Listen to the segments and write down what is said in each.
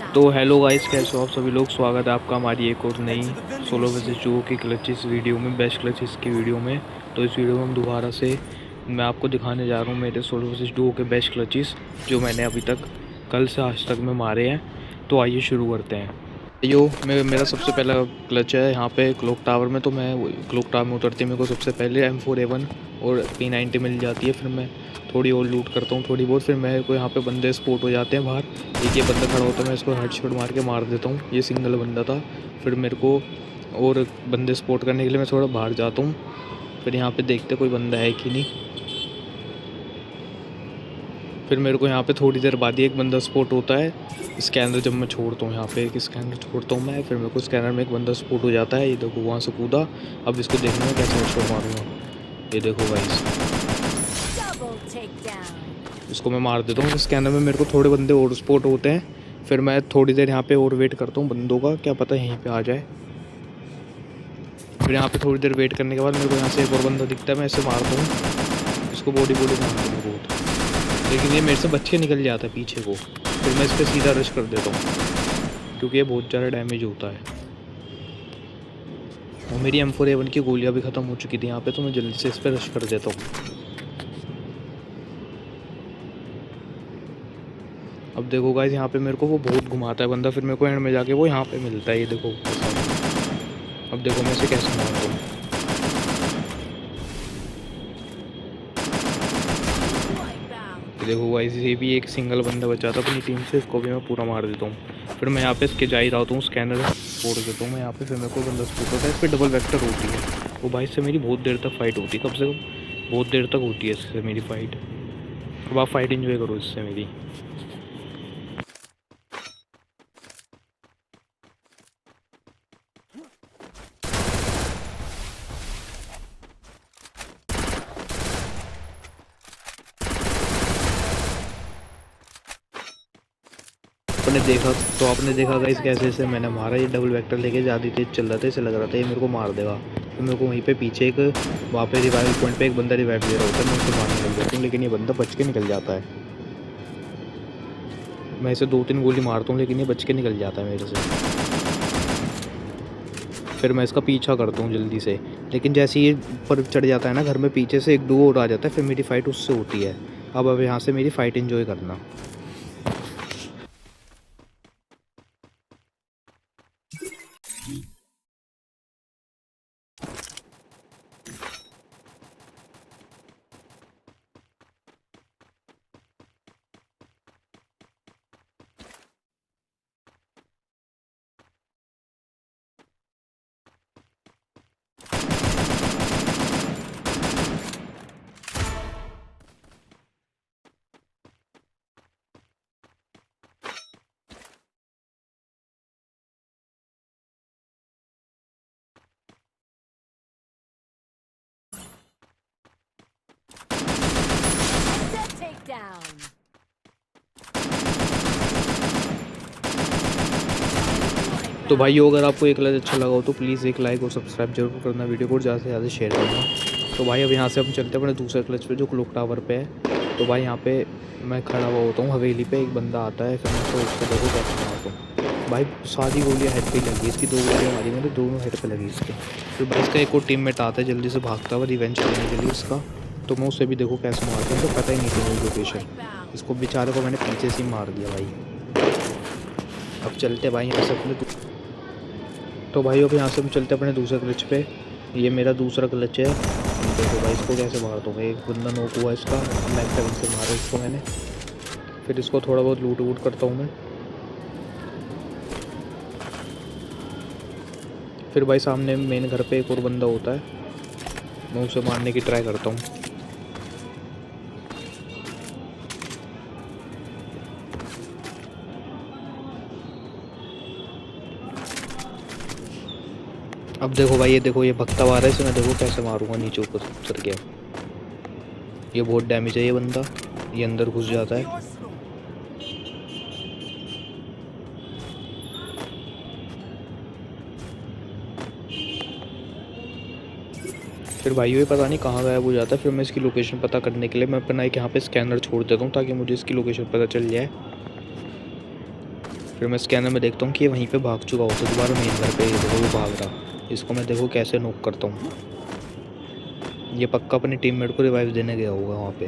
तो hello guys, कैसे हो आप सभी लोग। स्वागत है आपका हमारी एक और नई सोलो वर्सेस डुओ की क्लचेस वीडियो में, बेस्ट क्लचेस की वीडियो में। तो इस वीडियो में हम दोबारा से मैं आपको दिखाने जा रहा हूँ मेरे सोलो वर्सेस डुओ के बेस्ट क्लचेस जो मैंने अभी तक कल से आज तक में मारे हैं। तो आइए शुरू करते हैं। यो मेरा सबसे पहला क्लच है यहाँ पे क्लॉक टावर में। तो मैं क्लॉक टावर में उतरती मेरे को सबसे पहले M4A1 और P90 मिल जाती है। फिर मैं थोड़ी और लूट करता हूँ थोड़ी बहुत। फिर मेरे को यहाँ पे बंदे स्पॉट हो जाते हैं बाहर। एक ये बंदा खड़ा होता है, मैं इसको हेडशॉट मार के मार देता हूँ। ये सिंगल बंदा था। फिर मेरे को और बंदे स्पॉट करने के लिए मैं थोड़ा बाहर जाता हूँ। फिर यहाँ पे देखते कोई बंदा है कि नहीं। फिर मेरे को यहाँ पे थोड़ी देर बाद ही एक बंदा स्पॉट होता है। स्कैनर जब मैं छोड़ता हूँ, यहाँ पे एक स्कैनर छोड़ता हूँ मैं, फिर मेरे को स्कैनर में एक बंदा स्पॉट हो जाता है। ये देखो वहाँ से कूदा। अब इसको देखना है कैसे हेडशॉट मारूंगा। ये देखो गाइस, इसको मैं मार देता हूँ। स्कैनर में मेरे को थोड़े बंदे और स्पॉट होते हैं। फिर मैं थोड़ी देर यहाँ पे और वेट करता हूँ बंदों का, क्या पता यहीं पे आ जाए। फिर यहाँ पे थोड़ी देर वेट करने के बाद मेरे को यहाँ से एक और बंदा दिखता है, मैं ऐसे मारता हूँ इसको। बॉडी मारता हूँ बहुत, लेकिन ये मेरे से बच के निकल जाता है पीछे को। फिर मैं इस पर सीधा रश कर देता हूँ क्योंकि ये बहुत ज़्यादा डैमेज होता है। और मेरी M4A1 की गोलियाँ भी ख़त्म हो चुकी थी यहाँ पे, तो मैं जल्दी से इस पर रश कर देता हूँ। अब देखो गाइस, यहाँ पे मेरे को वो बहुत घुमाता है बंदा। फिर मेरे को एंड में जाके वो यहाँ पे मिलता है। ये देखो, अब देखो मैं इसे कैसे मारता हूँ। देखो गाइस, ये भी एक सिंगल बंदा बचा था अपनी टीम से, इसको भी मैं पूरा मार देता हूँ। फिर मैं यहाँ पे इसके जा ही रहा हूँ, स्कैनर फोड़ देता हूँ मैं यहाँ पे। फिर मेरे को बंदा स्पॉट होता है। इस पर डबल वेक्टर होती है। वो भाई से मेरी बहुत देर तक फाइट होती है, कम से कम बहुत देर तक होती है इससे मेरी फाइट। अब आप फाइट एंजॉय करो इससे मेरी। आपने देखा गाइस कैसे ऐसे मैंने मारा। ये डबल वेक्टर लेके ज़्यादा तेज चल रहा था, इसे लग रहा था ये मेरे को मार देगा। तो मेरे को वहीं पे पीछे एक वहाँ पे रिवाइवल पॉइंट पे एक बंदा रिवाइव ले रहा होता है, मैं उसे मारने लग जाता हूँ। लेकिन ये बंदा बच के निकल जाता है। मैं इसे 2-3 गोली मारता हूँ लेकिन ये बच के निकल जाता है मेरे से। फिर मैं इसका पीछा करता हूँ जल्दी से, लेकिन जैसे ये ऊपर चढ़ जाता है ना घर में, पीछे से एक डुओ और आ जाता है। फिर मेरी फ़ाइट उससे होती है। अब यहाँ से मेरी फ़ाइट एंजॉय करना। तो भाइयों, अगर आपको एक क्लच अच्छा लगा हो तो प्लीज़ एक लाइक और सब्सक्राइब जरूर करना, वीडियो को ज़्यादा से ज़्यादा शेयर करना। तो भाई अब यहाँ से हम चलते हैं अपने दूसरे क्लच पे जो क्लॉक टावर पे है। तो भाई यहाँ पे मैं खड़ा हुआ होता हूँ हवेली पे, एक बंदा आता है। फिर मैं उसको देखो कैसे मारता हूँ। भाई सारी गोलियाँ हेड पे ही लगी, इसकी 2 गोलियाँ मारी मैंने, दोनों हेड पे लगी इसके। फिर भाई इसका एक और टीममेट आता है जल्दी से भागता हुआ रिवेंज करने के लिए इसका। तो मैं उसे भी देखो कैसे मारता हूँ, तो पता ही नहीं थी मेरी लोकेशन। इसको बेचारे को मैंने पीछे से ही मार दिया भाई। अब चलते भाई यहाँ से अपने। तो भाई अब यहाँ से हम चलते अपने दूसरे क्लच पे। ये मेरा दूसरा क्लच है। देखो भाई इसको कैसे मार दूँगा। एक बंदा नॉक हुआ इसका, मैक 7 से मारा इसको मैंने। फिर इसको थोड़ा बहुत लूट वूट करता हूँ मैं। फिर भाई सामने मेन घर पे एक और बंदा होता है, मैं उसे मारने की ट्राई करता हूँ। अब देखो भाई, ये देखो ये भगता आ रहा है, इसे मैं देखो कैसे मारूंगा। नीचे ऊपर उतर गया। ये बहुत डैमेज है ये बंदा, ये अंदर घुस जाता है। फिर भाई ये पता नहीं कहाँ गायब हो जाता है। फिर मैं इसकी लोकेशन पता करने के लिए मैं अपना एक यहाँ पे स्कैनर छोड़ देता हूँ ताकि मुझे इसकी लोकेशन पता चल जाए। फिर मैं स्कैनर में देखता हूँ कि ये वहीं पे भाग चुका होता है दोबारा मेन घर पे। ये देखो वो भाग रहा, इसको मैं देखो कैसे नॉक करता हूँ। ये पक्का अपने टीममेट को रिवाइव देने गया होगा वहाँ पे।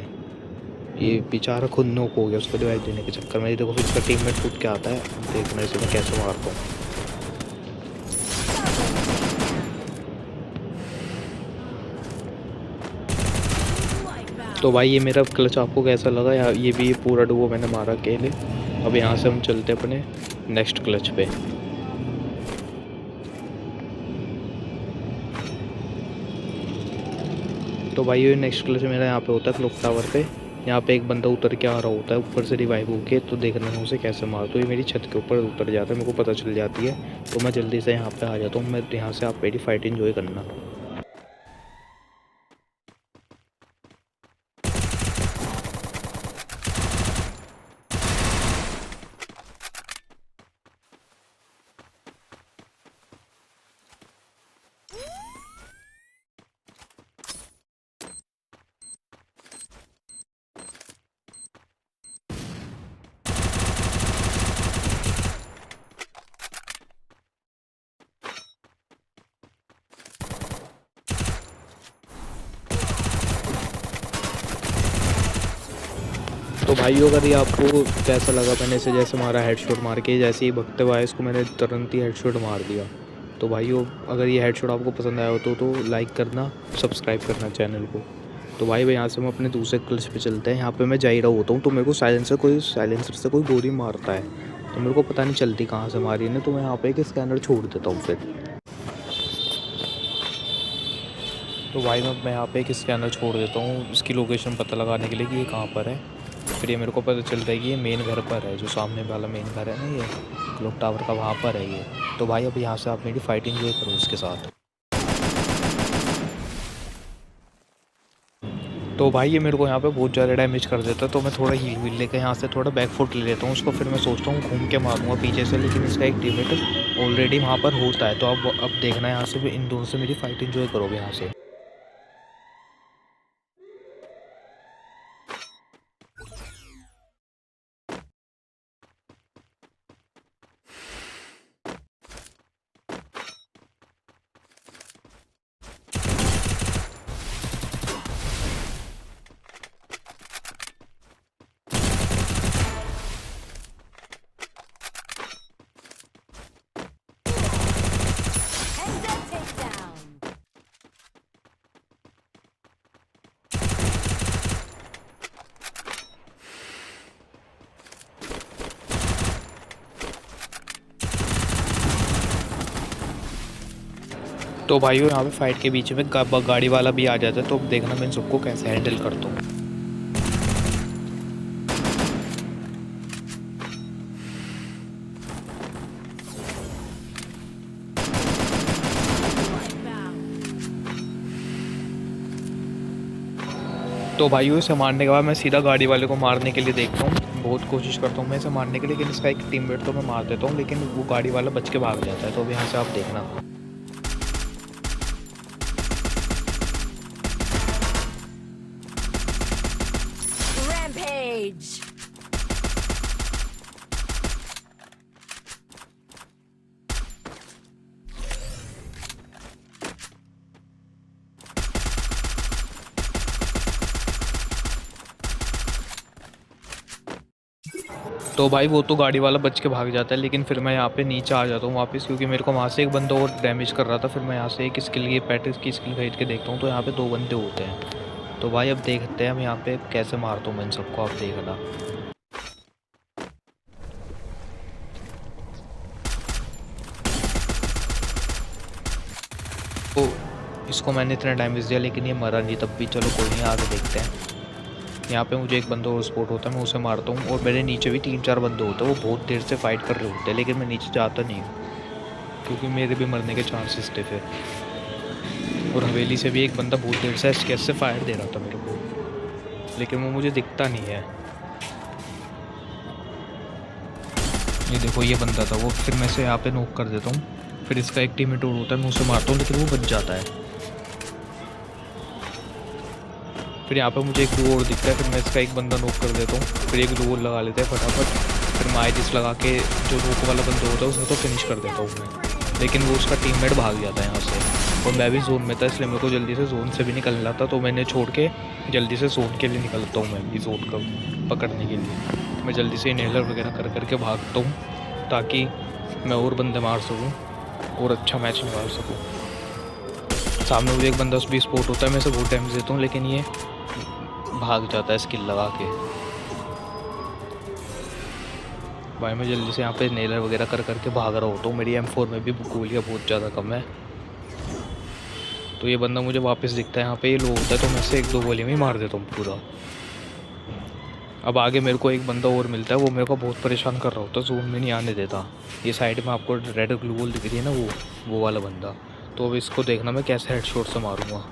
ये बेचारा खुद नॉक हो गया उसको रिवाइव देने के चक्कर में। ये देखो फिर इसका टीममेट कूद के आता है, देखना इसे मैं कैसे मारता हूँ। तो भाई ये मेरा क्लच आपको कैसा लगा यार? ये भी पूरा डुओ मैंने मारा अकेले। अब यहाँ से हम चलते अपने नेक्स्ट क्लच पे। तो भाई ये नेक्स्ट क्लच मेरा यहाँ पे होता है क्लॉक टावर पे। यहाँ पे एक बंदा उतर के आ रहा होता है ऊपर से रिवाइव होके, तो देखना मैं उसे कैसे मार। तो ये मेरी छत के ऊपर उतर जाता है, मेरे को पता चल जाती है, तो मैं जल्दी से यहाँ पे आ जाता हूँ। मैं यहाँ से आप मेरी फाइट एंजॉय करना। तो भाई अगर ये आपको कैसा लगा, मैंने इसे जैसे मारा हेडशॉट मार के, जैसे ही भगते हुए इसको मैंने तुरंत ही हेडशॉट मार दिया। तो भाइयों अगर ये हेडशॉट आपको पसंद आया हो तो लाइक करना, सब्सक्राइब करना चैनल को। तो भाई यहाँ से हम अपने दूसरे क्लच पे चलते हैं। यहाँ पे मैं जा ही रहा होता हूँ, तो मेरे को साइलेंसर से कोई गोली मारता है, तो मेरे को पता नहीं चलती कहाँ से मारी है, तो मैं यहाँ पे एक स्कैनर छोड़ देता हूँ फिर। तो भाई मैं यहाँ पे एक स्कैनर छोड़ देता हूँ इसकी लोकेशन पता लगाने के लिए कि ये कहाँ पर है। फिर ये मेरे को पता चलता है कि ये मेन घर पर है, जो सामने वाला मेन घर है ना, ये क्लॉक टावर का, वहाँ पर है ये। तो भाई अब यहाँ से आप मेरी फाइट एंजॉय करो उसके साथ। तो भाई ये मेरे को यहाँ पे बहुत ज़्यादा डैमेज कर देता है, तो मैं थोड़ा हील व्हील लेकर यहाँ से थोड़ा बैक फुट ले लेता हूँ उसको। फिर मैं सोचता हूँ घूम के मारूंगा पीछे से, लेकिन इसका एक टीममेट ऑलरेडी वहाँ पर होता है। तो अब देखना यहाँ से इन दोनों से मेरी फाइट एंजॉय करोगे यहाँ से। तो भाइयों यहाँ पे फाइट के बीच में गाड़ी वाला भी आ जाता है, तो अब देखना मैं इन सबको कैसे हैंडल करता हूँ। तो भाइयों इसे मारने के बाद मैं सीधा गाड़ी वाले को मारने के लिए देखता हूँ, बहुत कोशिश करता हूँ मैं इसे मारने के लिए, लेकिन इसका एक टीममेट तो मैं मार देता हूँ, लेकिन वो गाड़ी वाला बच के भाग जाता है। तो अब यहाँ से आप देखना। Rampage! तो भाई वो तो गाड़ी वाला बच के भाग जाता है, लेकिन फिर मैं यहाँ पे नीचे आ जाता हूँ वापस, क्योंकि मेरे को वहाँ से एक बंदा और डैमेज कर रहा था। फिर मैं यहाँ से एक स्किल की पैटिस की स्किल खरीद के देखता हूँ, तो यहाँ पे 2 बंदे होते हैं। तो भाई अब देखते हैं हम यहाँ पे कैसे मारता हूँ मैं इन सबको, आप देखना। तो इसको मैंने इतना डैमेज दिया, लेकिन ये मरा नहीं तब भी। चलो कोई नहीं, आगे देखते हैं। यहाँ पे मुझे एक बंदा और स्पॉट होता है, मैं उसे मारता हूँ। और मेरे नीचे भी 3-4 बंदे होते हैं, वो बहुत देर से फाइट कर रहे होते हैं, लेकिन मैं नीचे जाता नहीं हूँ, क्योंकि मेरे भी मरने के चांसेस थे फिर। और हवेली से भी एक बंदा बहुत देर से एसकेएस से फायर दे रहा था मेरे को, लेकिन वो मुझे दिखता नहीं है। ये देखो ये बंदा था वो, फिर मैं इसे यहाँ पे नॉक कर देता हूँ। फिर इसका एक टीममेट और होता है, मैं उसे मारता हूँ, लेकिन वो बच जाता है। फिर यहाँ पे मुझे एक डू और दिखता है, फिर मैं इसका एक बंदा नॉक कर देता हूँ। फिर एक डू और लगा लेते हैं फटाफट। फिर मैं आईजिस लगा के जो रोक वाला बंदा होता है उसमें तो फिनिश कर देता हूँ मैं, लेकिन वो उसका टीममेट भाग जाता है यहाँ से और मैं भी जोन में था, इसलिए मेरे को जल्दी से जोन से भी निकलना था, तो मैंने छोड़ के जल्दी से जोन के लिए निकलता हूँ। मैं भी जोन को पकड़ने के लिए मैं जल्दी से इनहेलर वगैरह कर करके भागता हूँ ताकि मैं और बंदे मार सकूँ और अच्छा मैच निकाल सकूँ। सामने मुझे एक बंदा भी स्पॉट होता है, मैं इसे बहुत डैमेज देता हूँ लेकिन ये भाग जाता है स्किल लगा के। भाई मैं जल्दी से यहाँ पे नेलर वगैरह कर करके भाग रहा होता हूँ। मेरी M4 में भी गोलियाँ बहुत ज़्यादा कम है, तो ये बंदा मुझे वापस दिखता है यहाँ पे, ये लो होता है तो मैं से 1-2 गोली में ही मार देता हूँ पूरा। अब आगे मेरे को एक बंदा और मिलता है, वो मेरे को बहुत परेशान कर रहा होता है, जोन में नहीं आने देता। ये साइड में आपको रेड ग्लू वॉल दिख रही है ना, वो वाला बंदा। तो अब इसको देखना मैं कैसे हेडशॉट से मारूंगा।